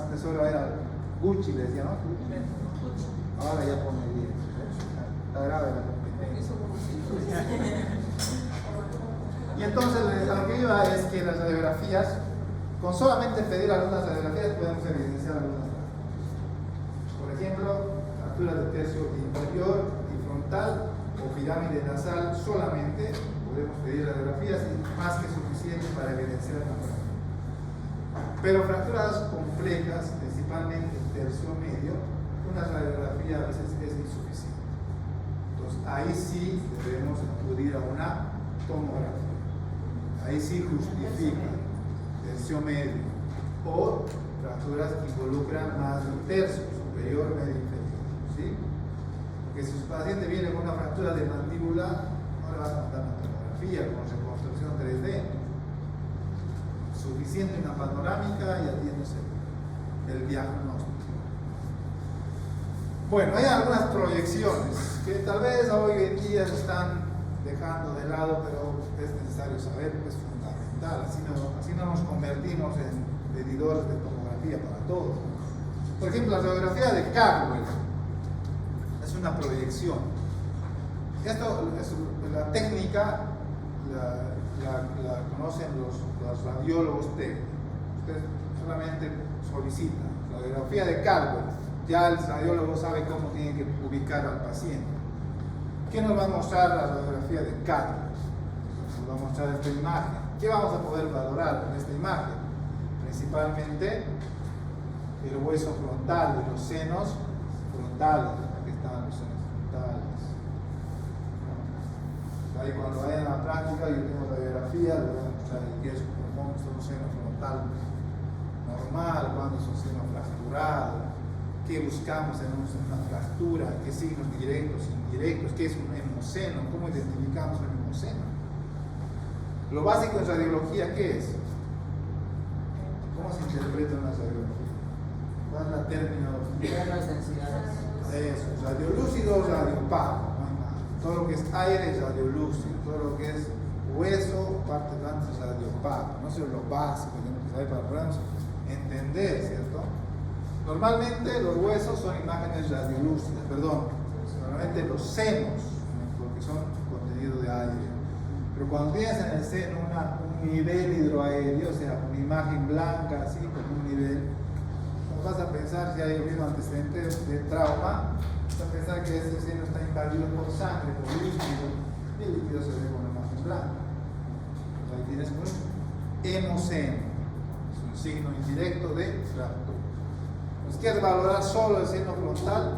Antes solo era Gucci, le decía, ¿no? Ahora ya pone yeso. Está grave la competencia. Y entonces lo que iba es que las radiografías, con solamente pedir algunas radiografías podemos evidenciar algunas fracturas. Por ejemplo, fracturas de tercio inferior y frontal o pirámide nasal, solamente podemos pedir radiografías y más que suficiente para evidenciar una fractura. Pero fracturas complejas, principalmente el tercio medio, una radiografía a veces es insuficiente. Entonces ahí sí debemos acudir a una tomografía. Ahí sí justifica tercio medio o fracturas que involucran más de un tercio, superior, medio, inferior, ¿sí? Porque si su paciente viene con una fractura de mandíbula, no le vas a mandar una tomografía con reconstrucción 3D. Suficiente una panorámica y atiéndose el diagnóstico. Bueno, hay algunas proyecciones que tal vez hoy en día se están dejando de lado, pero es necesario saber, es fundamental. Así no nos convertimos en pedidores de tomografía para todos. Por ejemplo, la radiografía de Caldwell es una proyección. Esto es la técnica, la conocen los radiólogos técnicos. Ustedes solamente solicitan la radiografía de Caldwell. Ya el radiólogo sabe cómo tiene que ubicar al paciente. ¿Qué nos va a mostrar la radiografía de Caldwell? va a mostrar esta imagen. ¿Qué vamos a poder valorar en esta imagen? Principalmente el hueso frontal de los senos frontales. Aquí están los senos frontales. Ahí cuando vayan a la práctica, yo tengo la radiografía, les voy a mostrar qué es un seno frontal normal, cuando es un seno fracturado, qué buscamos en una fractura, qué signos directos, indirectos, qué es un hemoseno, cómo identificamos un hemoseno. Lo básico en radiología, ¿qué es? ¿Cómo se interpreta una radiología? ¿Cuál es la terminología? Las densidades. Eso, radiolúcido, radiopaco, no hay más. Todo lo que es aire es radiolúcido, todo lo que es hueso, parte blanca es radiopaco. No sé lo básico que tenemos que saber para podernos entender, ¿cierto? Normalmente los huesos son imágenes radiolúcidas, normalmente los senos, porque son contenido de aire. Pero cuando tienes en el seno un nivel hidroaéreo, o sea, una imagen blanca así, con un nivel, vas a pensar, si hay el mismo antecedente de trauma, vas a pensar que ese seno está invadido por sangre, por líquido, y el líquido se ve con una imagen blanca. Ahí tienes un hemoseno, es un signo indirecto de fractura. Si quieres valorar solo el seno frontal,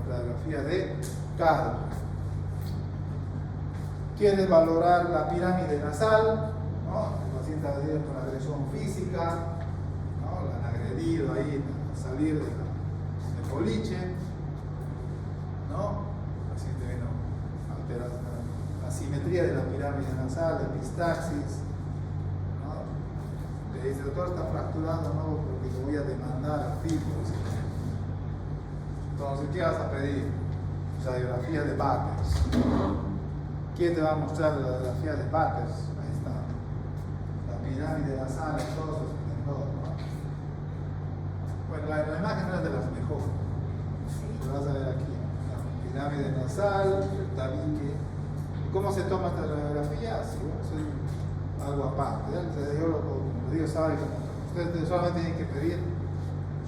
radiografía de Carl. Quieres valorar la pirámide nasal, ¿no? El paciente ha agredido con agresión física, ¿no? La han agredido ahí al salir del boliche, ¿no? El paciente vino alterada la simetría de la pirámide nasal, epistaxis, ¿no? Le dice, doctor, está fracturado, no, porque lo voy a demandar a fibros. Entonces, ¿qué vas a pedir? Radiografía de Batters. ¿Quién te va a mostrar la radiografía de Batters? Ahí está. La pirámide nasal, todos sus esplendor, ¿no? Bueno, la imagen no es de las mejores. Lo vas a ver aquí. La pirámide nasal, el tabique. ¿Cómo se toma esta radiografía? Sí, bueno, soy algo aparte. Yo como digo, saben, ustedes solamente tienen que pedir,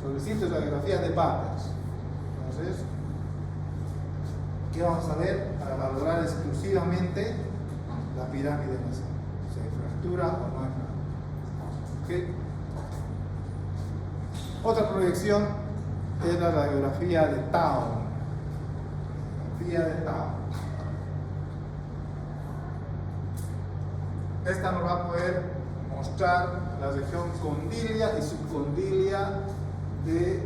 solicito radiografía de Batters. Entonces, ¿qué vamos a ver para valorar exclusivamente la pirámide nasal? Si hay fractura o no hay fractura. ¿Okay? Otra proyección es la radiografía de Town. Radiografía de Town. Esta nos va a poder mostrar la región condilia y subcondilia de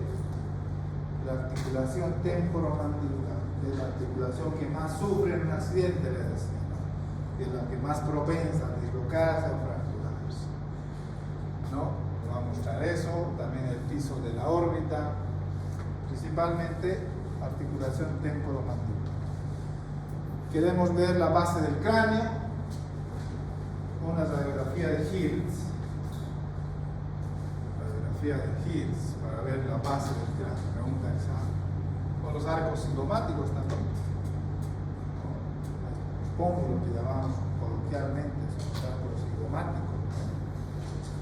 la articulación temporomandibular, de la articulación que más sufre en un accidente, le decía, ¿no? Es la que más propensa a dislocarse o fracturarse, ¿no? Nos va a mostrar eso, también el piso de la órbita, principalmente articulación temporomandibular. Queremos ver la base del cráneo, una radiografía de Hills. Radiografía de Hills para ver la base del cráneo, pregunta examen. O los arcos sintomáticos también. Los pómulos que llamamos coloquialmente son los arcos sintomáticos.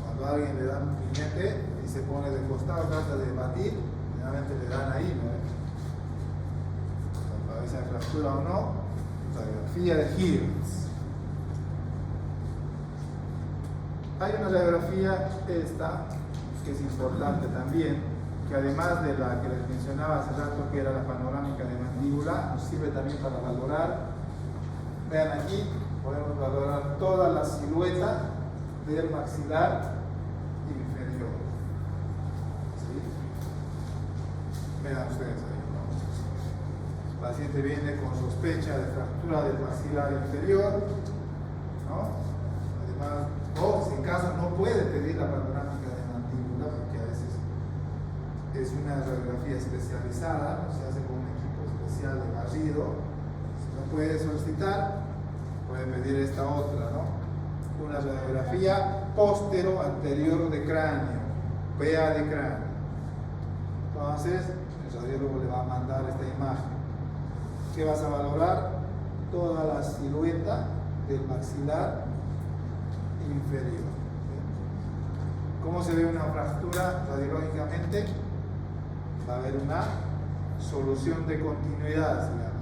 Cuando a alguien le dan un piñete y se pone de costado, trata de batir, generalmente le dan ahí, ¿no? Para ver si hay fractura o no. Radiografía de Hills. Hay una radiografía, esta, que es importante también, que además de la que les mencionaba hace rato, que era la panorámica de mandíbula, nos sirve también para valorar. Vean aquí, podemos valorar toda la silueta del maxilar inferior. ¿Sí? Vean ustedes ahí, ¿no? El paciente viene con sospecha de fractura del maxilar inferior, ¿no? Además, o si en caso no puede pedir la panorámica de mandíbula, porque a veces es una radiografía especializada, se hace con un equipo especial de barrido. Si no puede solicitar, puede pedir esta otra, ¿no? Una radiografía póstero anterior de cráneo, PA de cráneo. Entonces, el radiólogo le va a mandar esta imagen. ¿Qué vas a valorar? Toda la silueta del maxilar inferior. ¿Cómo se ve una fractura radiológicamente? Va a haber una solución de continuidad, se llama,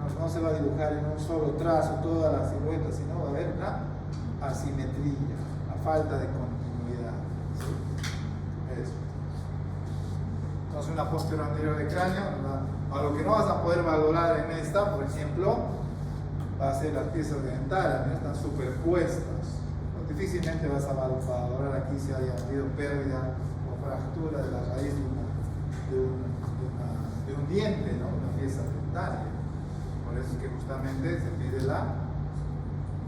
¿no? no se va a dibujar en un solo trazo toda la silueta, sino va a haber una asimetría, una falta de continuidad. ¿Sí? Eso. Entonces una postura anterior de cráneo, a lo que no vas a poder valorar en esta, por ejemplo, va a ser las piezas dentales, ¿no? Están superpuestas. Difícilmente vas a valorar aquí si haya habido pérdida o fractura de la raíz de un diente, ¿no? Una pieza dentaria. Por eso es que justamente se pide la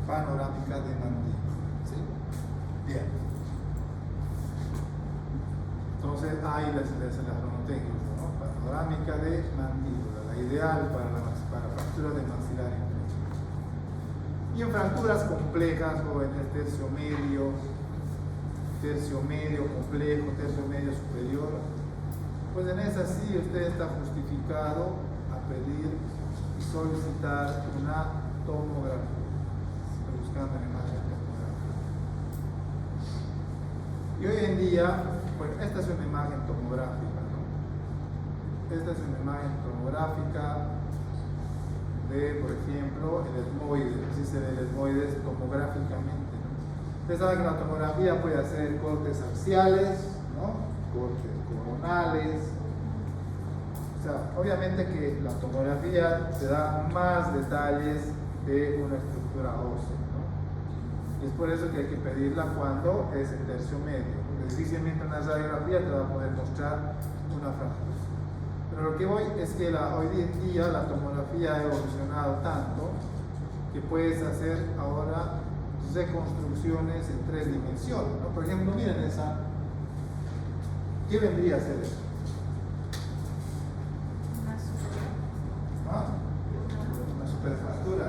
panorámica de mandíbula. ¿Sí? Bien. Entonces ahí les anotécnicos, ¿no? Panorámica de mandíbula, la ideal para fracturas de maxilar inferior. Y en fracturas complejas o en el tercio medio complejo, tercio medio superior, pues en esa sí usted está justificado a pedir y solicitar una tomografía. Estoy buscando la imagen tomográfica. Y hoy en día, bueno, esta es una imagen tomográfica, ¿no? Esta es una imagen tomográfica de, por ejemplo, el etmoide, así se ve el etmoide tomográficamente, ¿no? Ustedes saben que la tomografía puede hacer cortes axiales, ¿no? Cortes coronales. O sea, obviamente que la tomografía te da más detalles de una estructura ósea, ¿no? Y es por eso que hay que pedirla cuando es el tercio medio, porque difícilmente una radiografía te va a poder mostrar una fractura. Pero lo que voy es que hoy en día la tomografía ha evolucionado tanto que puedes hacer ahora reconstrucciones en 3 dimensiones, ¿no? Por ejemplo, miren esa. ¿Qué vendría a ser eso? Una superfractura.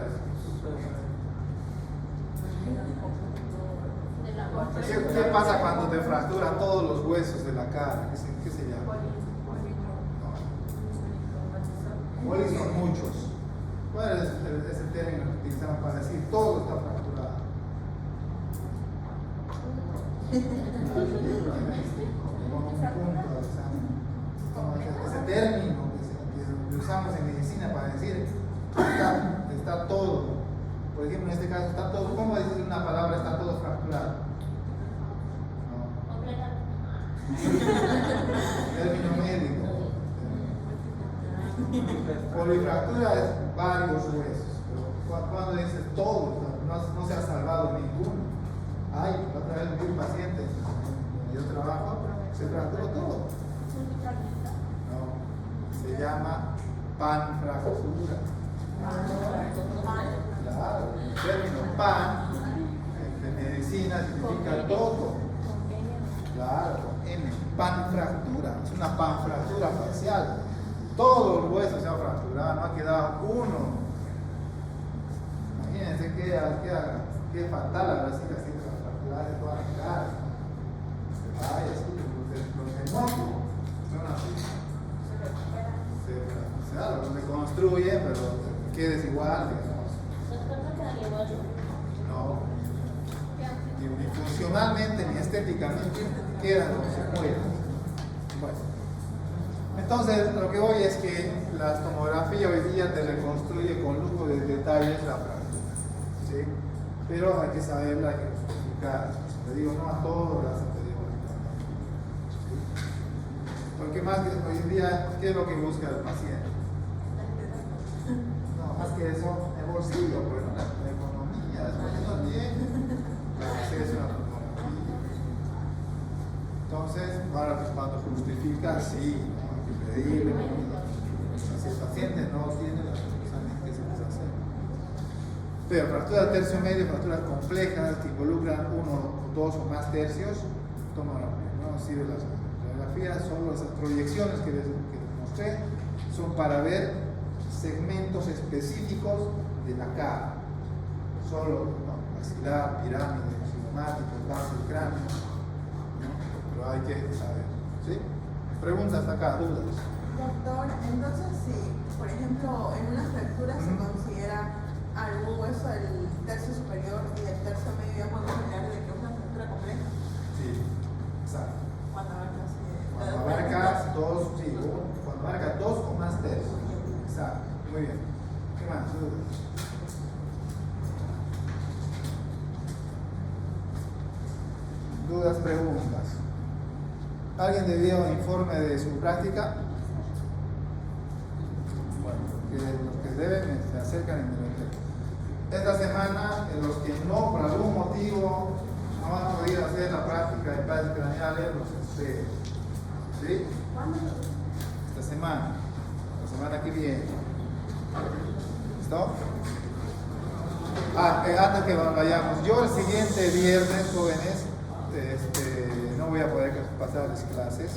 ¿Qué pasa cuando te fracturan todos los huesos de la cara? ¿Qué se llama? Polis son muchos. ¿Cuál es el término que utilizamos para decir todo está fracturado? Ese término que usamos en medicina para decir está todo. Por ejemplo, en este caso está todo. ¿Cómo decir una palabra está todo fracturado? No. Término médico. Polifractura es varios huesos, pero cuando dices todo, no se ha salvado ninguno. Otra vez vi un paciente donde yo trabajo, se fracturó todo. No, se llama panfractura. Claro, el término pan en medicina significa todo. Claro, con M, panfractura, es una panfractura facial. Todos los huesos se han fracturado, no ha quedado uno. Imagínense qué fatal habrá sido así fracturar de toda la cara. Ay, así, los hemófilos son así. Los reconstruyen, pero quedes igual, digamos. No. Ni funcionalmente ni estéticamente quedan como se mueren. Bueno. Entonces, lo que voy es que la tomografía hoy día te reconstruye con lujo de detalles la fractura, ¿sí? Pero hay que saberla, hay que justificar. Te digo, no a todos las anteriores. ¿Sí? Porque más que hoy en día, ¿qué es lo que busca el paciente? No, más que eso, el bolsillo, pues, ¿no? La economía, después no tiene acceso a la tomografía. Entonces, ahora pues, cuando justifica, sí, ¿no? Pedirle, si el paciente no tiene las soluciones que se les hace. Pero fracturas tercio medio, fracturas complejas que involucran 1, 2 o más tercios, tomografía. No sirve las radiografías, solo las proyecciones que les mostré son para ver segmentos específicos de la cara. Solo maxilar, pirámide, cigomático, base del cráneo. ¿No? Pero hay que saber. ¿Sí? Preguntas acá, dudas. Doctor, entonces si, por ejemplo, en una fractura se considera algún hueso del tercio superior y del tercio medio, ya podemos hablar de que es una fractura compleja. Sí, exacto. Cuando abarcas cuando abarca dos o más tercios. Exacto, muy bien. ¿Qué más? ¿Alguien debió informe de su práctica? Bueno, los que deben se acercan en el hotel. Esta semana, los que no, por algún motivo, no van a poder hacer la práctica de padres craneales, los espero. ¿Sí? Esta semana, la semana que viene. ¿Listo? Antes que vayamos, yo el siguiente viernes, jóvenes, no voy a poder pasar las clases,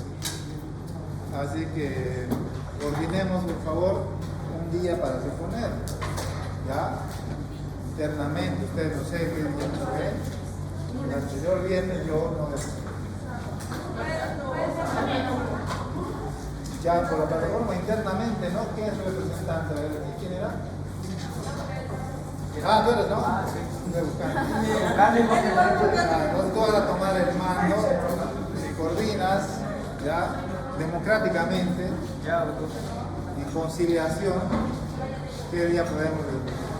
así que coordinemos por favor un día para reponer, ¿ya? Internamente, ustedes no sé qué día fue, el anterior viernes yo no ya por la plataforma internamente, ¿no? ¿Quién es el representante? A ver, ¿quién era? Ah, tú eres, ¿no? Voy buscando. Tú vas a tomar el mando, si coordinas, ya, democráticamente, y conciliación, ¿qué día podemos reunir?